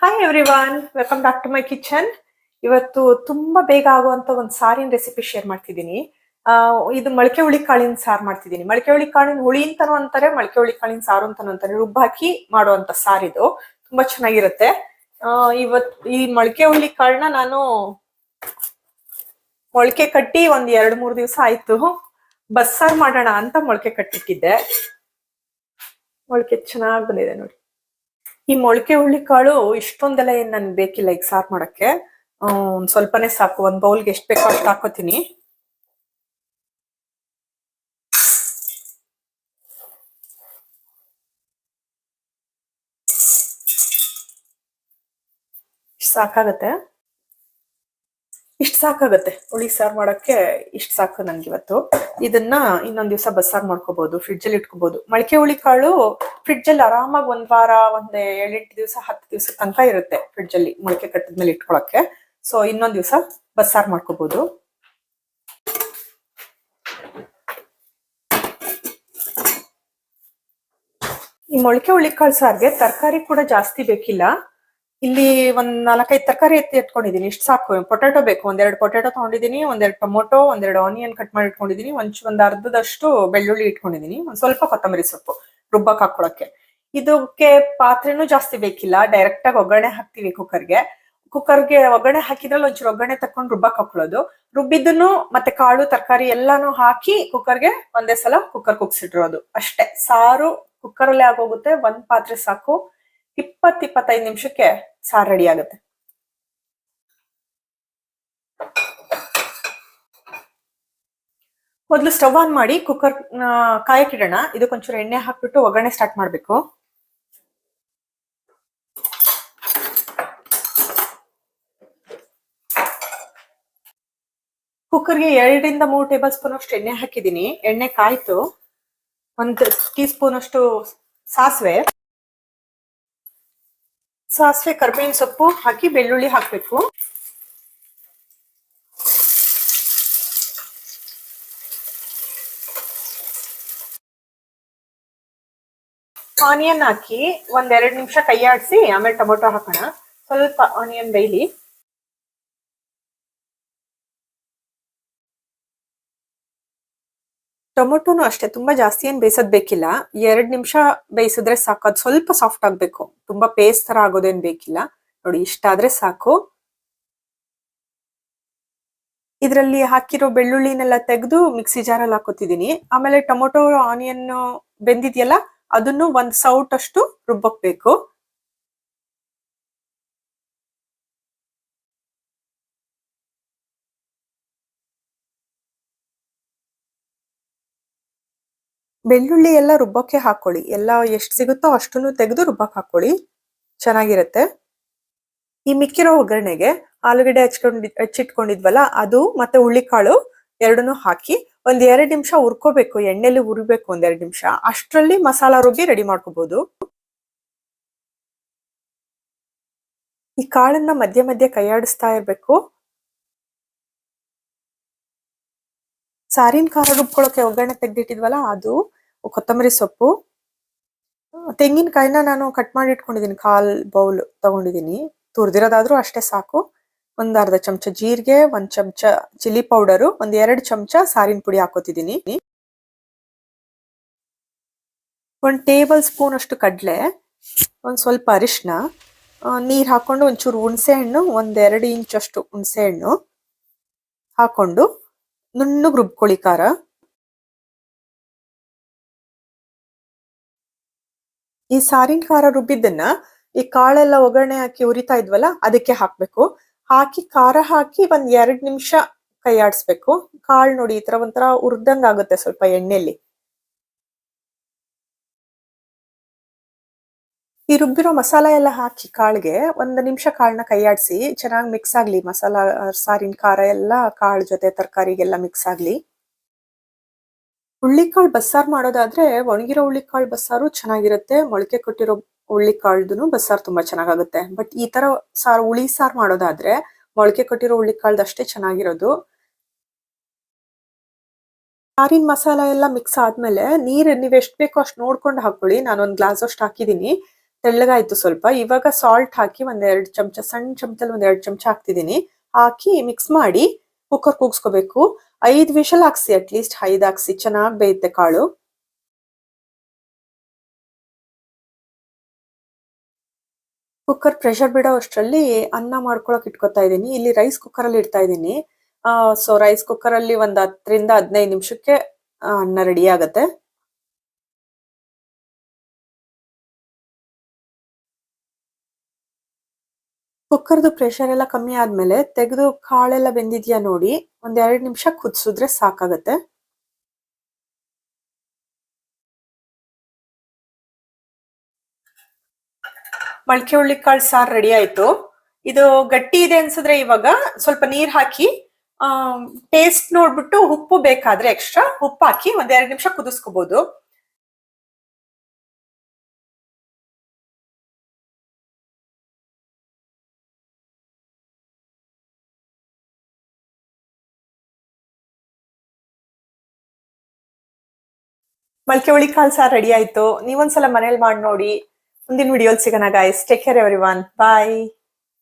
Hi everyone, welcome back to my kitchen. ಇವತ್ತು ತುಂಬಾ ಬೇಗ ಆಗುವಂತ ಒಂದು ಸಾರಿನ ರೆಸಿಪಿ ಶೇರ್ ಮಾಡ್ತಿದ್ದೀನಿ. ಇದು ಮೊಳಕೆ ಹುಳಿ ಕಾಳಿನ ಸಾರು ಮಾಡ್ತಿದ್ದೀನಿ. ಮೊಳಕೆ ಹುಳಿ ಕಾಳಿನ ಹುಳಿ ಅಂತಾನು ಅಂತಾರೆ, ಮೊಳಕೆ ಹುಳಿ ಕಾಳಿನ ಸಾರು ಅಂತಾನು ಅಂತಾರೆ. ರುಬ್ಬಾಕಿ ಮಾಡುವಂತ ಸಾರಿದು ತುಂಬಾ ಚೆನ್ನಾಗಿರುತ್ತೆ. ಈ ಮೊಳಕೆ ಹುಳಿ ಕಾಳನ್ನ ನಾನು ಮೊಳಕೆ ಕಟ್ಟಿ ಒಂದ್ 2-3 ದಿವಸ ಆಯ್ತು. ಬಸ್ಸಾರ್ ಮಾಡೋಣ ಅಂತ ಮೊಳಕೆ ಕಟ್ಟಿಟ್ಟಿದ್ದೆ. ಮೊಳಕೆ ಚೆನ್ನಾಗಿ ಬಂದಿದೆ ನೋಡಿ. ಈ ಮೊಳಕೆ ಹುಳಿ ಕಾಳು ಇಷ್ಟೊಂದೆಲ್ಲ ಏನ್ ನನ್ಗೆ ಬೇಕಿಲ್ಲ ಈಗ ಸಾರ್ ಮಾಡಕ್ಕೆ. ಒಂದ್ ಸ್ವಲ್ಪನೇ ಸಾಕು. ಒಂದ್ ಬೌಲ್ಗೆ ಎಷ್ಟ್ ಬೇಕೋ ಅಷ್ಟು ಹಾಕೋತೀನಿ. ಸಾಕಾಗತ್ತೆ. ಇಷ್ಟ ಸಾಕಾಗತ್ತೆ ಹುಳಿ ಸಾರ್ ಮಾಡಕ್ಕೆ. ಇಷ್ಟ ಸಾಕು ನನ್ಗೆ ಇವತ್ತು. ಇದನ್ನ ಇನ್ನೊಂದ್ ದಿವಸ ಬಸ್ಸಾರ್ ಮಾಡ್ಕೋಬಹುದು, ಫ್ರಿಡ್ಜ್ ಅಲ್ಲಿ ಇಟ್ಕೋಬಹುದು. ಮೊಳಕೆ ಹುಳಿ ಕಾಳು ಫ್ರಿಡ್ಜ್ ಅಲ್ಲಿ ಆರಾಮಾಗಿ 1 ವಾರ, 7-8 ದಿವಸ, 10 ದಿವಸ ತನಕ ಇರುತ್ತೆ ಫ್ರಿಡ್ಜ್ ಅಲ್ಲಿ ಮೊಳಕೆ ಕಟ್ಟಿದ್ಮೇಲೆ ಇಟ್ಕೊಳಕ್ಕೆ. ಸೊ ಇನ್ನೊಂದ್ ದಿವಸ ಬಸ್ಸಾರ್ ಮಾಡ್ಕೋಬಹುದು. ಈ ಮೊಳಕೆ ಹುಳಿ ಕಾಳು ಸಾರ್ಗೆ ತರಕಾರಿ ಕೂಡ ಜಾಸ್ತಿ ಬೇಕಿಲ್ಲ. ಇಲ್ಲಿ ಒಂದ್ 4-5 ತರಕಾರಿ ಎತ್ಕೊಂಡಿದೀನಿ. ಇಷ್ಟು ಸಾಕು. ಪೊಟ್ಯಾಟೊ ಬೇಕು, 1-2 ಪೊಟ್ಯಾಟೊ ತಗೊಂಡಿದೀನಿ, 1-2 ಟೊಮೊಟೊ, 1-2 ಆನಿಯನ್ ಕಟ್ ಮಾಡಿ ಇಟ್ಕೊಂಡಿದೀನಿ, ಒಂದ್ ಅರ್ಧದಷ್ಟು ಬೆಳ್ಳುಳ್ಳಿ ಇಟ್ಕೊಂಡಿದೀನಿ, ಒಂದ್ ಸ್ವಲ್ಪ ಕೊತ್ತಂಬರಿ ಸೊಪ್ಪು ರುಬ್ಬಕ್ ಹಾಕೊಳಕ್ಕೆ. ಇದಕ್ಕೆ ಪಾತ್ರೆನೂ ಜಾಸ್ತಿ ಬೇಕಿಲ್ಲ. ಡೈರೆಕ್ಟ್ ಆಗಿ ಒಗ್ಗರಣೆ ಹಾಕ್ತಿವಿ ಕುಕ್ಕರ್ಗೆ ಒಗ್ಗರಣೆ ಹಾಕಿದ್ರಲ್ಲಿ ಒಂಚೂರು ಒಗ್ಗರಣೆ ತಕೊಂಡು ರುಬ್ಬಕ್ ಹಾಕೊಳ್ಳೋದು. ರುಬ್ಬಿದ್ದನ್ನು ಮತ್ತೆ ಕಾಳು ತರಕಾರಿ ಎಲ್ಲಾನು ಹಾಕಿ ಕುಕ್ಕರ್ಗೆ ಒಂದೇ ಸಲ ಕುಕ್ಕರ್ ಕುಗ್ಸಿಟ್ಟಿರೋದು ಅಷ್ಟೇ. ಸಾರು ಕುಕ್ಕರ್ ಅಲ್ಲೇ ಆಗೋಗುತ್ತೆ. ಒಂದ್ ಪಾತ್ರೆ ಸಾಕು. 20-25 ನಿಮಿಷಕ್ಕೆ ಸಾರು ರೆಡಿ ಆಗುತ್ತೆ. ಮೊದಲು ಸ್ಟವ್ ಆನ್ ಮಾಡಿ ಕುಕ್ಕರ್ ಕಾಯಕ್ಕಿಡೋಣ. ಇದಕ್ಕೊಂಚೂರು ಎಣ್ಣೆ ಹಾಕ್ಬಿಟ್ಟು ಒಗ್ಗರಣೆ ಸ್ಟಾರ್ಟ್ ಮಾಡ್ಬೇಕು. ಕುಕ್ಕರ್ಗೆ 2-3 ಟೇಬಲ್ ಸ್ಪೂನ್ ಅಷ್ಟು ಎಣ್ಣೆ ಹಾಕಿದೀನಿ. ಎಣ್ಣೆ ಕಾಯ್ತು. 1 ಟೀ ಸ್ಪೂನ್ ಅಷ್ಟು ಸಾಸಿವೆ, ಕರಿಬೇವಿನ ಸೊಪ್ಪು ಹಾಕಿ ಬೆಳ್ಳುಳ್ಳಿ ಹಾಕ್ಬೇಕು. ಆನಿಯನ್ ಹಾಕಿ 1-2 ನಿಮಿಷ ಕೈ ಆಡಿಸಿ ಆಮೇಲೆ ಟೊಮೊಟೊ ಹಾಕೋಣ. ಸ್ವಲ್ಪ ಆನಿಯನ್ ಬೇಯ್ಲಿ. ಟೊಮೊಟೊನು ಅಷ್ಟೇ, ತುಂಬಾ ಜಾಸ್ತಿ ಏನ್ ಬೇಯಿಸೋದ್ ಬೇಕಿಲ್ಲ. 2 ನಿಮಿಷ ಬೇಯಿಸಿದ್ರೆ ಸಾಕು. ಅದು ಸ್ವಲ್ಪ ಸಾಫ್ಟ್ ಆಗ್ಬೇಕು. ತುಂಬಾ ಪೇಸ್ಟ್ ತರ ಆಗೋದೇನ್ ಬೇಕಿಲ್ಲ. ನೋಡಿ, ಇಷ್ಟಾದ್ರೆ ಸಾಕು. ಇದ್ರಲ್ಲಿ ಹಾಕಿರೋ ಬೆಳ್ಳುಳ್ಳಿನೆಲ್ಲ ತೆಗೆದು ಮಿಕ್ಸಿ ಜಾರಲ್ಲಿ ಹಾಕೋತಿದೀನಿ. ಆಮೇಲೆ ಟೊಮೊಟೊ ಆನಿಯನ್ ಬೆಂದಿದ್ಯಲ್ಲ, ಅದನ್ನು 1 ಸೌಟ್ ಅಷ್ಟು ರುಬ್ಬಕ್ಬೇಕು. ಬೆಳ್ಳುಳ್ಳಿ ಎಲ್ಲ ರುಬ್ಬಕ್ಕೆ ಹಾಕೊಳ್ಳಿ. ಎಲ್ಲ ಎಷ್ಟು ಸಿಗುತ್ತೋ ಅಷ್ಟನ್ನು ತೆಗೆದು ರುಬ್ಬಕ್ ಹಾಕೊಳ್ಳಿ, ಚೆನ್ನಾಗಿರುತ್ತೆ. ಈ ಮಿಕ್ಕಿರೋ ಒಗ್ಗರಣೆಗೆ ಆಲೂಗಡ್ಡೆ ಹಚ್ಚಿಟ್ಕೊಂಡಿದ್ವಲ್ಲ ಅದು ಮತ್ತೆ ಹುಳ್ಳಿಕಾಳು ಎರಡನ್ನೂ ಹಾಕಿ 1-2 ನಿಮಿಷ ಹುರ್ಕೋಬೇಕು. ಎಣ್ಣೆಲಿ ಹುರಿಬೇಕು 1-2 ನಿಮಿಷ. ಅಷ್ಟರಲ್ಲಿ ಮಸಾಲಾ ರುಬ್ಬಿ ರೆಡಿ ಮಾಡ್ಕೋಬಹುದು. ಈ ಕಾಳನ್ನ ಮಧ್ಯೆ ಮಧ್ಯೆ ಕೈಯಾಡಿಸ್ತಾ ಇರ್ಬೇಕು. ಸಾರಿನ ಖಾರ ರುಬ್ಕೊಳಕ್ಕೆ ಒಗ್ಗರಣೆ ತೆಗ್ದಿಟ್ಟಿದ್ವಲ್ಲ ಅದು, ಕೊತ್ತಂಬರಿ ಸೊಪ್ಪು, ತೆಂಗಿನಕಾಯಿನ ನಾನು ಕಟ್ ಮಾಡಿ ಇಟ್ಕೊಂಡಿದೀನಿ. 1/4 ಬೌಲ್ ತಗೊಂಡಿದೀನಿ. ತುರ್ದಿರೋದಾದ್ರೂ ಅಷ್ಟೇ ಸಾಕು. 1/2 ಚಮಚ ಜೀರಿಗೆ, 1 ಚಮಚ ಚಿಲ್ಲಿ ಪೌಡರು, 1-2 ಚಮಚ ಸಾರಿನ ಪುಡಿ ಹಾಕೋತಿದೀನಿ. 1 ಟೇಬಲ್ ಸ್ಪೂನ್ ಅಷ್ಟು ಕಡ್ಲೆ, ಒಂದ್ ಸ್ವಲ್ಪ ಅರಿಶಿನ, ನೀರ್ ಹಾಕೊಂಡು ಒಂಚೂರು ಹುಣಸೆ ಹಣ್ಣು, 1-2 ಇಂಚ್ ಅಷ್ಟು ಹುಣಸೆ ಹಣ್ಣು ಹಾಕೊಂಡು ನುಣ್ಣಗೆ ರುಬ್ಕೊಳ್ಳಿ ಖಾರ. ಈ ಸಾರಿನ ಖಾರ ರುಬ್ಬಿದ್ದನ್ನ ಈ ಕಾಳೆಲ್ಲ ಒಗ್ಗರಣೆ ಹಾಕಿ ಉರಿತಾ ಇದ್ವಲ್ಲ ಅದಕ್ಕೆ ಹಾಕ್ಬೇಕು. ಹಾಕಿ ಖಾರ ಹಾಕಿ 1-2 ನಿಮಿಷ ಕೈ ಆಡಿಸ್ಬೇಕು. ಕಾಳು ನೋಡಿ ಈ ತರ ಒಂಥರ ಉರ್ದಂಗ್ ಆಗುತ್ತೆ ಸ್ವಲ್ಪ ಎಣ್ಣೆಲಿ. ಈ ರುಬ್ಬಿರೋ ಮಸಾಲ ಎಲ್ಲ ಹಾಕಿ ಕಾಳ್ಗೆ 1 ನಿಮಿಷ ಕಾಳನ್ನ ಕೈ ಆಡಿಸಿ ಚೆನ್ನಾಗಿ ಮಿಕ್ಸ್ ಆಗ್ಲಿ. ಮಸಾಲ ಸಾರಿನ ಖಾರ ಎಲ್ಲ ಕಾಳು ಜೊತೆ ತರಕಾರಿಗೆಲ್ಲ ಮಿಕ್ಸ್ ಆಗ್ಲಿ. ಹುಳ್ಳಿಕಾಳು ಬಸ್ಸಾರ್ ಮಾಡೋದಾದ್ರೆ ಒಣಗಿರೋ ಹುಳ್ಳಿಕಾಳು ಬಸ್ಸಾರು ಚೆನ್ನಾಗಿರುತ್ತೆ. ಮೊಳಕೆ ಕೊಟ್ಟಿರೋ ಹುಳ್ಳಿಕಾಳ್ದು ಬಸ್ಸಾರು ತುಂಬಾ ಚೆನ್ನಾಗಾಗುತ್ತೆ. ಬಟ್ ಈ ತರ ಹುಳಿ ಸಾರು ಮಾಡೋದಾದ್ರೆ ಮೊಳಕೆ ಕೊಟ್ಟಿರೋ ಹುಳ್ಳಿಕಾಳ್ದು ಅಷ್ಟೇ ಚೆನ್ನಾಗಿರೋದು. ಸಾರಿನ ಮಸಾಲ ಎಲ್ಲ ಮಿಕ್ಸ್ ಆದ್ಮೇಲೆ ನೀರು ನೀವ್ ಎಷ್ಟು ಬೇಕೋ ಅಷ್ಟು ನೋಡ್ಕೊಂಡು ಹಾಕೊಳ್ಳಿ. ನಾನು 1 ಗ್ಲಾಸ್ ಅಷ್ಟು ಹಾಕಿದೀನಿ. ತೆಳ್ಳಗಾಯ್ತು ಸ್ವಲ್ಪ. ಇವಾಗ ಸಾಲ್ಟ್ ಹಾಕಿ ಒಂದೆರಡು ಚಮಚ, ಸಣ್ಣ ಚಮಚದಲ್ಲಿ ಒಂದೆರಡು ಚಮಚ ಹಾಕ್ತಿದ್ದೀನಿ. ಹಾಕಿ ಮಿಕ್ಸ್ ಮಾಡಿ ಕುಕ್ಕರ್ ಕೂಗ್ಸ್ಕೋಬೇಕು. 5 ವಿಷಲ್ ಹಾಕ್ಸಿ, ಅಟ್ಲೀಸ್ಟ್ 5 ಹಾಕ್ಸಿ, ಚೆನ್ನಾಗಿ ಬೇಯುತ್ತೆ ಕಾಳು. ಕುಕ್ಕರ್ ಪ್ರೆಷರ್ ಬಿಡೋ ಅಷ್ಟರಲ್ಲಿ ಅನ್ನ ಮಾಡ್ಕೊಳಕ್ ಇಟ್ಕೊತಾ ಇದ್ದೀನಿ. ಇಲ್ಲಿ ರೈಸ್ ಕುಕ್ಕರ್ ಅಲ್ಲಿ ಇಡ್ತಾ ಇದ್ದೀನಿ. ಸೊ ರೈಸ್ ಕುಕ್ಕರ್ ಅಲ್ಲಿ ಒಂದ್ 10ರಿಂದ 15 ನಿಮಿಷಕ್ಕೆ ಅನ್ನ ರೆಡಿ ಆಗತ್ತೆ. ಕುಕ್ಕರ್ದು ಪ್ರೆಷರ್ ಎಲ್ಲ ಕಮ್ಮಿ ಆದ್ಮೇಲೆ ತೆಗೆದು ಕಾಳೆಲ್ಲ ಬೆಂದಿದ್ಯಾ ನೋಡಿ, ಒಂದ್ 2 ನಿಮಿಷ ಕುದಿಸಿದ್ರೆ ಸಾಕಾಗತ್ತೆ. ಮೊಳಕೆ ಹುಳ್ಳಿಕಾಳು ಸಾರು ರೆಡಿ ಆಯ್ತು. ಇದು ಗಟ್ಟಿ ಇದೆ ಅನ್ಸಿದ್ರೆ ಇವಾಗ ಸ್ವಲ್ಪ ನೀರ್ ಹಾಕಿ ಟೇಸ್ಟ್ ನೋಡ್ಬಿಟ್ಟು ಉಪ್ಪು ಬೇಕಾದ್ರೆ ಎಕ್ಸ್ಟ್ರಾ ಉಪ್ಪು ಹಾಕಿ ಒಂದ್ 2 ನಿಮಿಷ ಕುದಿಸ್ಕೋಬಹುದು. ಮೊಳಕೆ ಹುಳ್ಳಿಕಾಳು ಸಾರು ರೆಡಿ ಆಯ್ತು. ನೀವೊಂದ್ಸಲ ಮನೇಲಿ ಮಾಡಿ ನೋಡಿ. ಮುಂದಿನ ವಿಡಿಯೋಲ್ ಸಿಗೋಣ ಗೈಸ್. Take care everyone. ಬಾಯ್.